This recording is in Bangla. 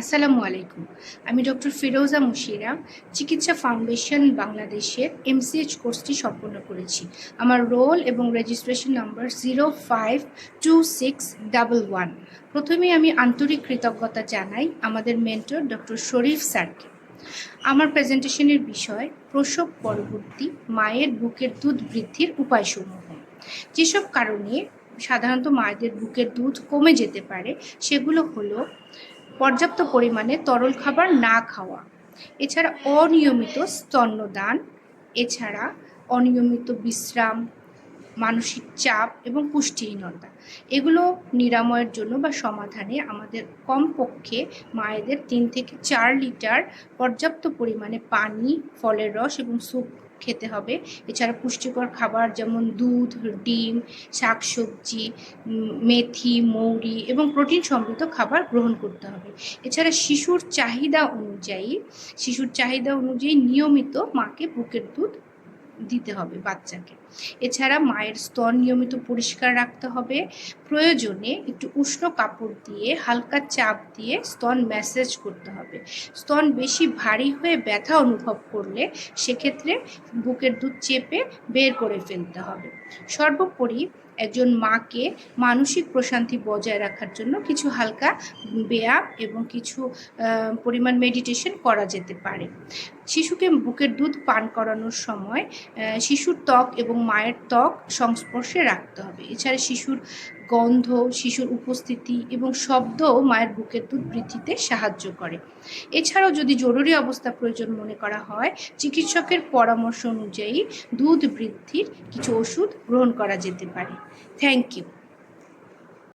আসসালামু আলাইকুম। আমি ডক্টর ফিরোজা মুশিরা, চিকিৎসা ফাউন্ডেশন বাংলাদেশের এমসিএইচ কোর্সটি সম্পন্ন করেছি। আমার রোল এবং রেজিস্ট্রেশন নাম্বার 052611। প্রথমেই আমি আন্তরিক কৃতজ্ঞতা জানাই আমাদের মেন্টর ডক্টর শরীফ স্যারকে। আমার প্রেজেন্টেশনের বিষয় প্রসব পরবর্তী মায়ের বুকের দুধ বৃদ্ধির উপায়সমূহ। যেসব কারণে সাধারণত মায়েদের বুকের দুধ কমে যেতে পারে সেগুলো হলো পর্যাপ্ত পরিমাণে তরল খাবার না খাওয়া, এছাড়া অনিয়মিত স্তন্যদান, এছাড়া অনিয়মিত বিশ্রাম, মানসিক চাপ এবং পুষ্টিহীনতা। এগুলো নিরাময়ের জন্য বা সমাধানে আমাদের কমপক্ষে মায়েদের 3 থেকে 4 লিটার পর্যাপ্ত পরিমাণে পানি, ফলের রস এবং স্যুপ খেতে হবে। এছাড়া পুষ্টিকর খাবার যেমন দুধ, ডিম, শাকসবজি, মেথি, মৌরি এবং প্রোটিন সমৃদ্ধ খাবার গ্রহণ করতে হবে। এছাড়া শিশুর চাহিদা অনুযায়ী নিয়মিত মাকে বুকের দুধ দিতে হবে বাচ্চাকে। এছাড়া মায়ের স্তন নিয়মিত পরিষ্কার রাখতে হবে। প্রয়োজনে একটু উষ্ণ কাপড় দিয়ে হালকা চাপ দিয়ে স্তন ম্যাসাজ করতে হবে। স্তন বেশি ভারী হয়ে ব্যথা অনুভব করলে সেক্ষেত্রে বুকের দুধ চেপে বের করে ফেলতে হবে। সর্বোপরি একজন মাকে মানসিক প্রশান্তি বজায় রাখার জন্য কিছু হালকা ব্যায়াম এবং কিছু পরিমাণ মেডিটেশন করা যেতে পারে। শিশুকে বুকের দুধ পান করানোর সময় শিশুর ত্বক এবং মায়ের ত্বক সংস্পর্শে রাখতে হবে। এছাড়া শিশুর গন্ধ, শিশুর উপস্থিতি এবং শব্দও মায়ের বুকের দুধ বৃদ্ধিতে সাহায্য করে। এছাড়াও যদি জরুরি অবস্থা প্রয়োজন মনে করা হয়, চিকিৎসকের পরামর্শ অনুযায়ী দুধ বৃদ্ধির কিছু ওষুধ গ্রহণ করা যেতে পারে। Thank you.